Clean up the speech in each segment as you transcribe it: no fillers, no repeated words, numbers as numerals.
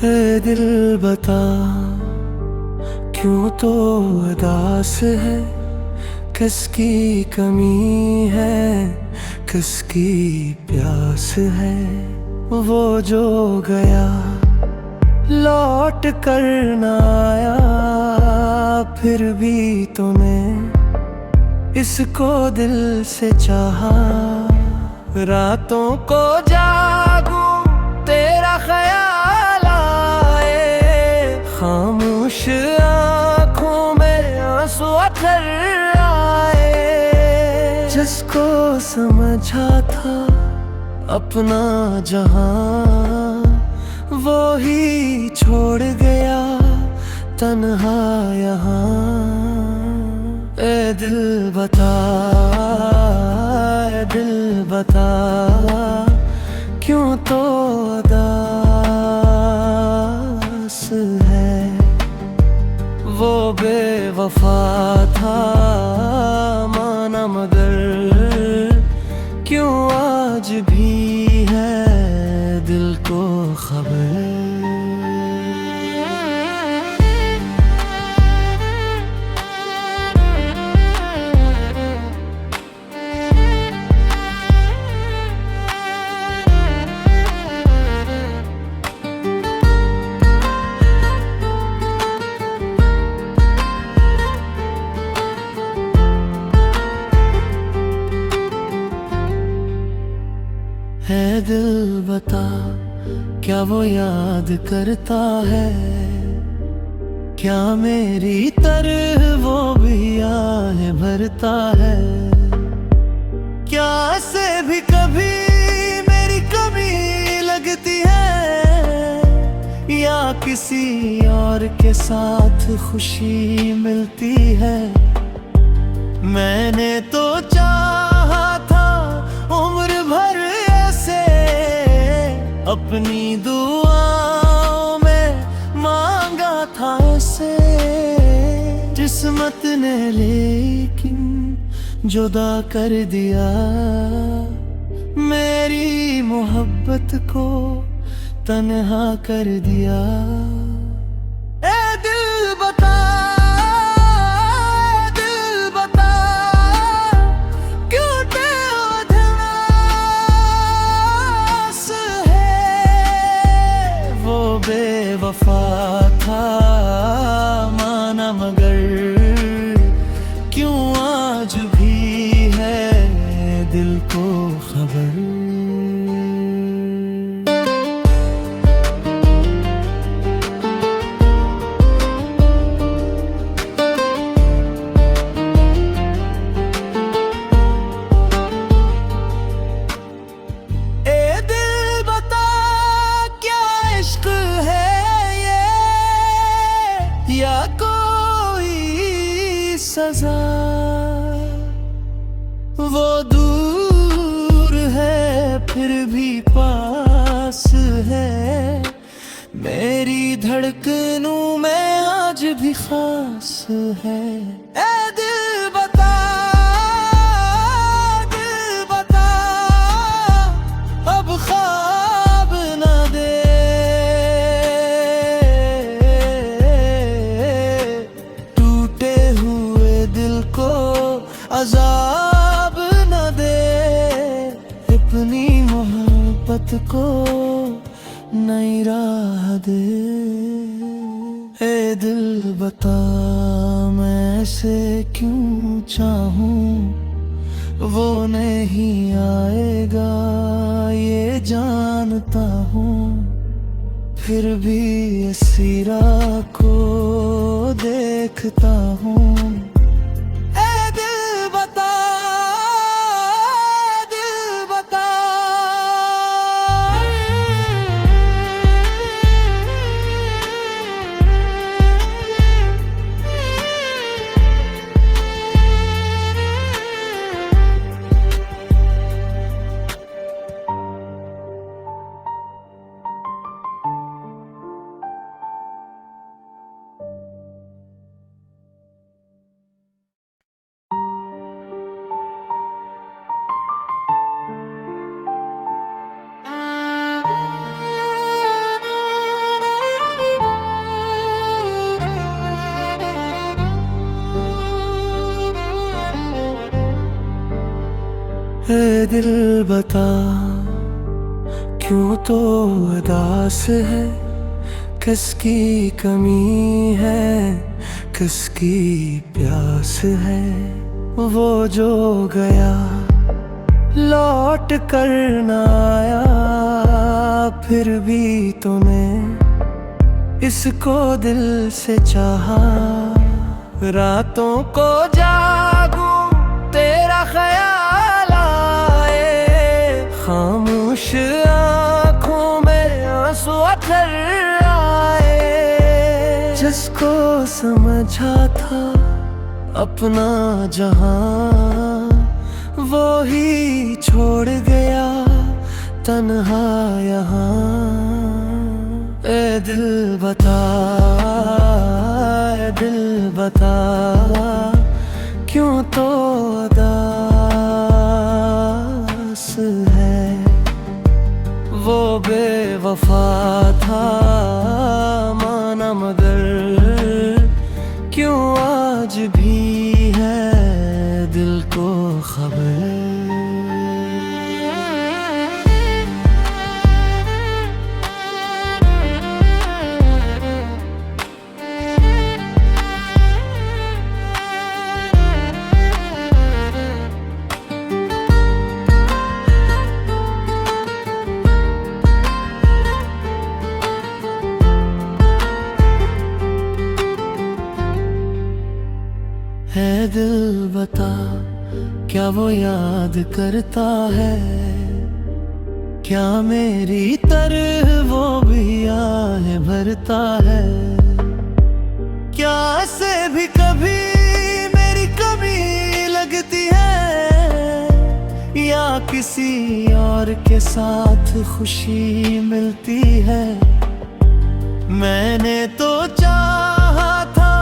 ए दिल बता, क्यों तो उदास है? किसकी कमी है, किसकी प्यास है? वो जो गया लौट कर न आया, फिर भी तूने इसको दिल से चाहा। रातों को जागूं तेरा ख्याल आए, खामोश आँखों में आंसू अथर आए। जिसको समझा था अपना जहां, वो ही छोड़ गया तन्हा यहाँ। ए दिल बता, ए दिल बता, क्यों तो उदास है? वो बेवफा था माना, मगर क्यों आज भी है दिल को खबर? है दिल बता, क्या वो याद करता है? क्या मेरी तरह वो भी आहे भरता है? क्या ऐसे भी कभी मेरी कमी लगती है, या किसी और के साथ खुशी मिलती है? मैंने तो चाहा था उम्र भर अपनी दुआओं में मांगा था ऐसे। किस्मत ने लेकिन जुदा कर दिया मेरी मोहब्बत को, तन्हा कर दिया। ए दिल बता, बेवफा था माना, मगर क्यों आज भी है दिल को खबर? या कोई सजा, वो दूर है फिर भी पास है। मेरी धड़कनों में आज भी खास है। ए दिल बता, दिल बता, अब ख्वाब न दे, अज़ाब न दे, अपनी मोहब्बत को नई राह दे। ए दिल बता, मैं ऐसे क्यों चाहूं? वो नहीं आएगा ये जानता हूँ, फिर भी इसी राह को देखता हूँ। दिल बता क्यों तो उदास है, किसकी कमी है, किसकी प्यास है। वो जो गया लौट कर न आया, फिर भी तूने इसको दिल से चाहा। रातों को जागूं तेरा ख्याल आए, खामोश आँखों में आंसू अथर आए। जिसको समझा था अपना जहां, वो ही छोड़ गया तन्हा यहाँ। ए दिल बता, ए दिल बता क्यों तो उदास है। वो बेवफा था माना, मगर क्यों आज भी है दिल को खबर। है दिल बता क्या वो याद करता है, क्या मेरी तरह वो भी आहें भरता है। क्या ऐसे भी कभी मेरी कमी लगती है, या किसी और के साथ खुशी मिलती है। मैंने तो चाहा था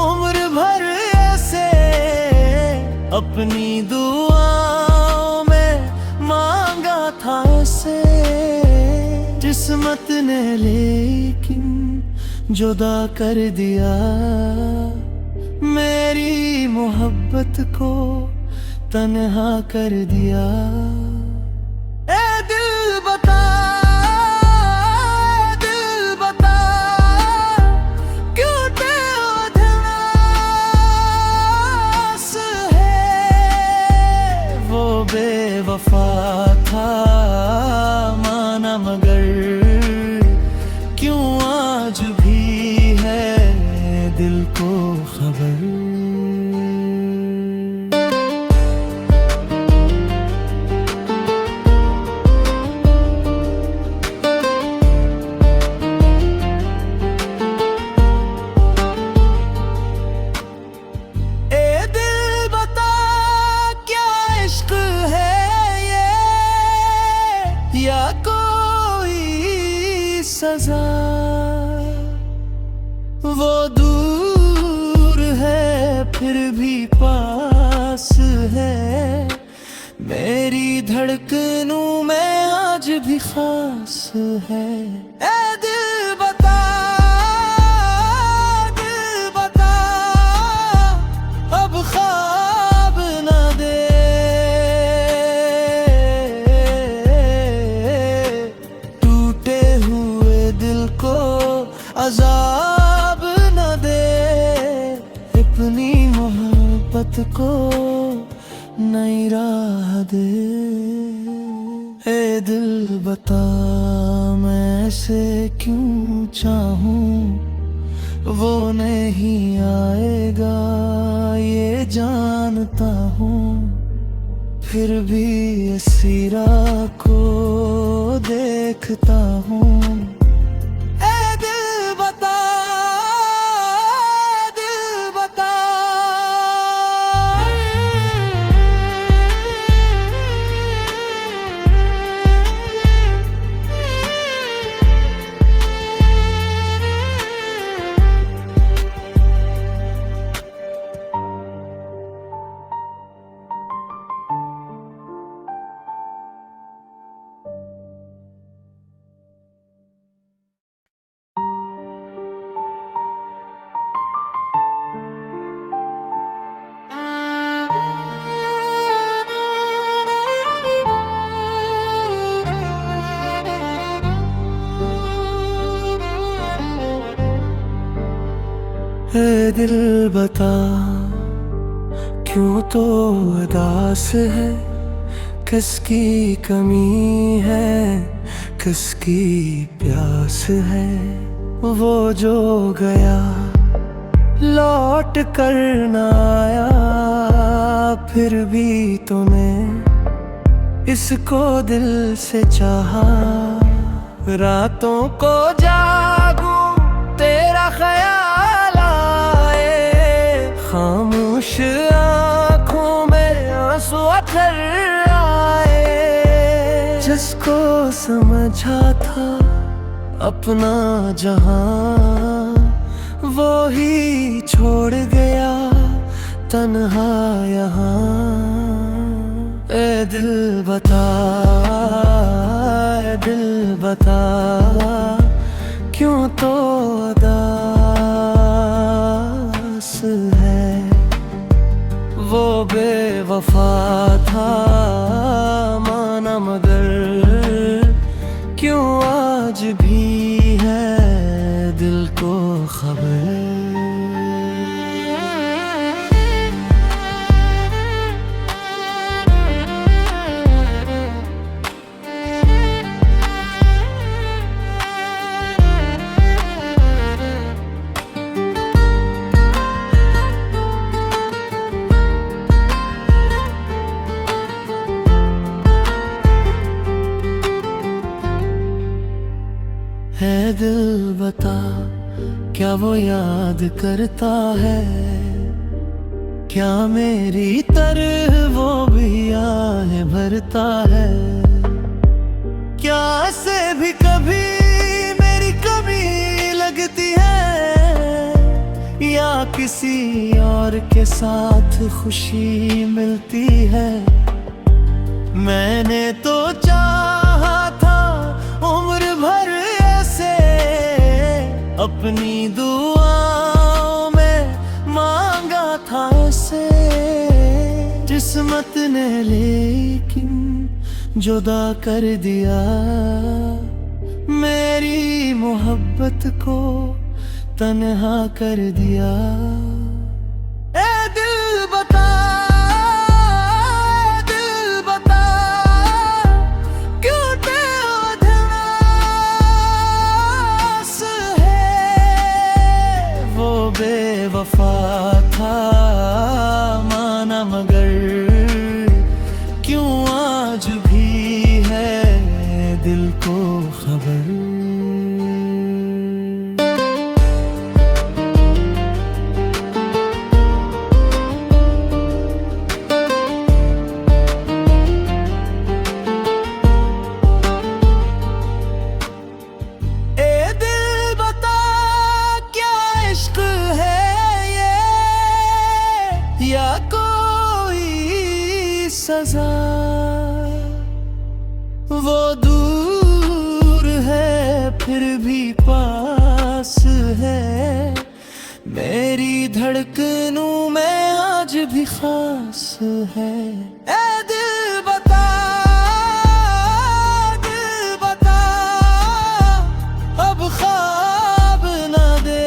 उम्र भर अपनी दुआओं में मांगा था ऐसे। किस्मत ने लेकिन जुदा कर दिया मेरी मोहब्बत को, तन्हा कर दिया। ए दिल बता, बेवफा था माना, मगर क्यों आज भी है दिल को खबर। या कोई सजा, वो दूर है फिर भी पास है। मेरी धड़कनों में आज भी खास है। ए दिल बता, दिल बता अब ख्वाब न दे, अज़ाब न दे। अपनी मोहब्बत को नई राह दे। ए दिल बता मैं ऐसे क्यों चाहूं, वो नहीं आएगा ये जानता हूँ। फिर भी इसी राह को देखता हूँ। ए दिल बता क्यों तो उदास है, किसकी कमी है, किसकी प्यास है। वो जो गया लौट कर न आया, फिर भी तूने इसको दिल से चाहा। रातों को जागूं तेरा ख्याल आए, खामोश आँखों में आंसू अथर आए। जिसको समझा था अपना जहां, वो ही छोड़ गया तन्हा यहाँ। ए दिल बता, ए दिल बता क्यों तो उदास है। वो बेवफा था माना, मगर क्यों आज भी है दिल को खबर। है दिल बता क्या वो याद करता है, क्या मेरी तरह वो भी आहें भरता है। क्या ऐसे भी कभी मेरी कमी लगती है, या किसी और के साथ खुशी मिलती है। मैंने तो चाहा था उम्र भर अपनी दुआओं में मांगा था ऐसे। किस्मत ने लेकिन जुदा कर दिया मेरी मोहब्बत को, तन्हा कर दिया। ए दिल बता, दिल बता क्यों बेवफा था माना, मगर क्यों आज भी है दिल को खबर। या कोई सजा, वो दूर है फिर भी पास है। मेरी धड़कनों में आज भी खास है। ए दिल बता, दिल बता अब ख्वाब न दे,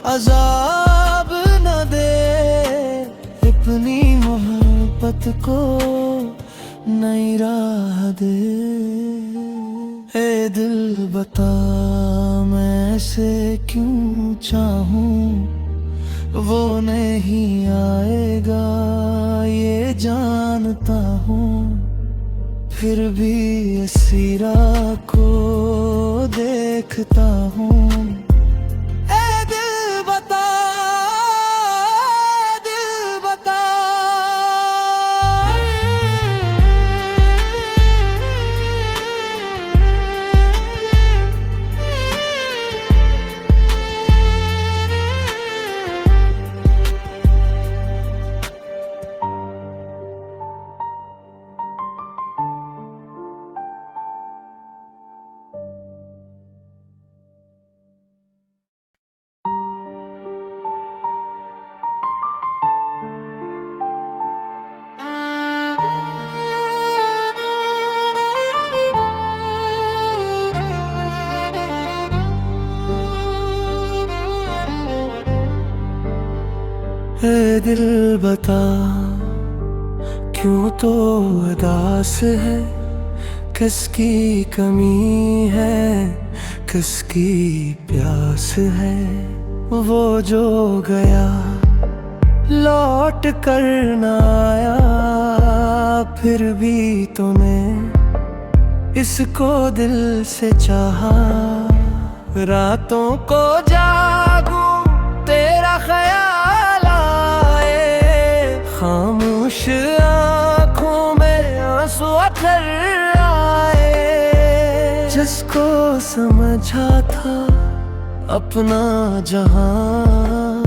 अज़ाब न दे। अपनी मोहब्बत को नई राह दे। ए दिल बता मैं ऐसे क्यों चाहूं, वो नहीं आएगा ये जानता हूँ। फिर भी इस राह को देखता हूँ। दिल बता क्यों तो उदास है, किसकी कमी है, किसकी प्यास है। वो जो गया लौट कर न आया, फिर भी तूने इसको दिल से चाहा। रातों को जागूं तेरा ख्याल आए, खामोश आँखों में आंसू अथर आए। जिसको समझा था अपना जहां,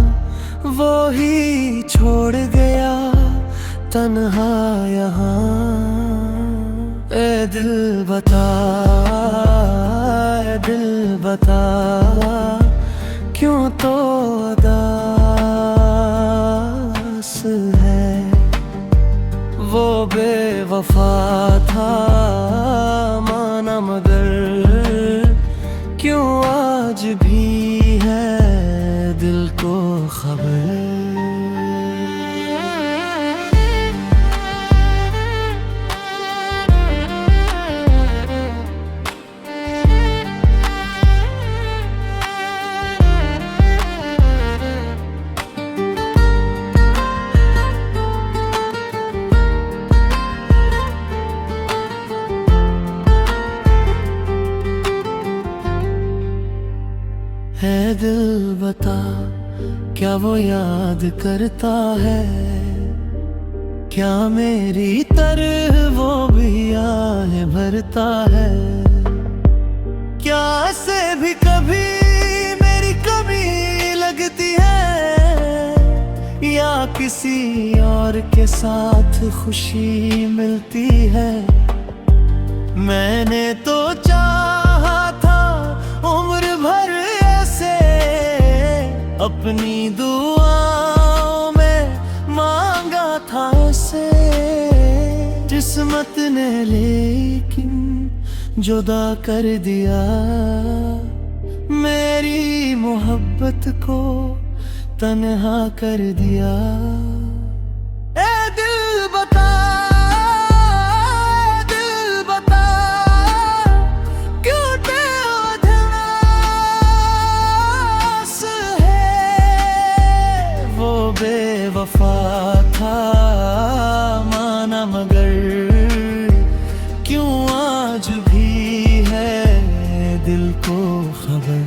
वो ही छोड़ गया तन्हा यहाँ। ए दिल बता, ए दिल बता क्यों तो उदास है। वो बेवफा था माना, मगर क्यों आज भी है दिल को खबर। है दिल बता क्या वो याद करता है, क्या मेरी तरह वो भी आहे भरता है। क्या ऐसे भी कभी मेरी कमी लगती है, या किसी और के साथ खुशी मिलती है। मैंने तो चाहा था उम्र भर अपनी दुआओं में मांगा था उसे। किस्मत ने लेकिन जुदा कर दिया मेरी मोहब्बत को, तन्हा कर दिया। ए दिल बता, बेवफा था माना, मगर क्यों आज भी है दिल को खबर।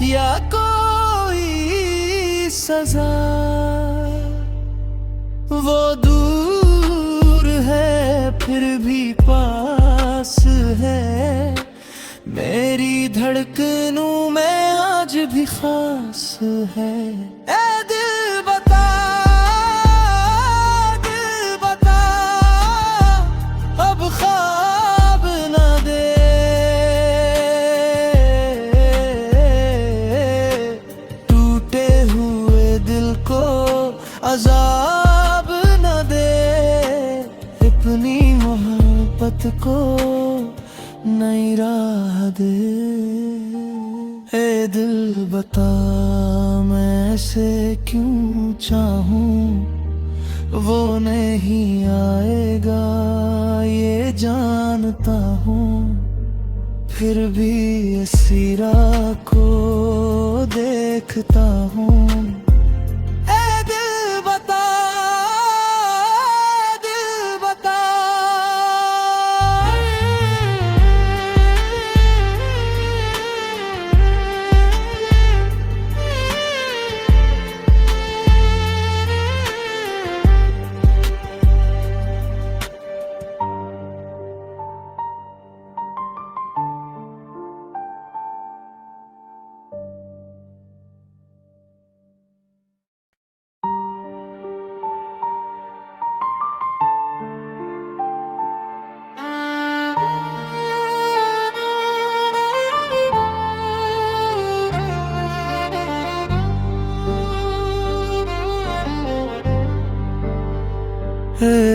या कोई सजा, वो दूर है फिर भी पास है। मेरी धड़कनों में आज भी खास है। ए दिल बता, दिल बता अब ख्वाब न दे, अज़ाब न दे। अपनी मोहब्बत को नई राह दे। ए दिल बता मैं ऐसे क्यों चाहूं, वो नहीं आएगा ये जानता हूँ। फिर भी इसी राह को देखता हूँ।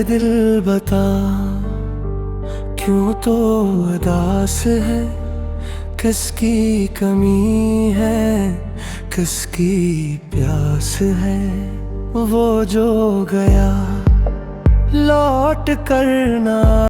दिल बता, क्यों तो उदास है, किसकी कमी है, किसकी प्यास है। वो जो गया लौट कर ना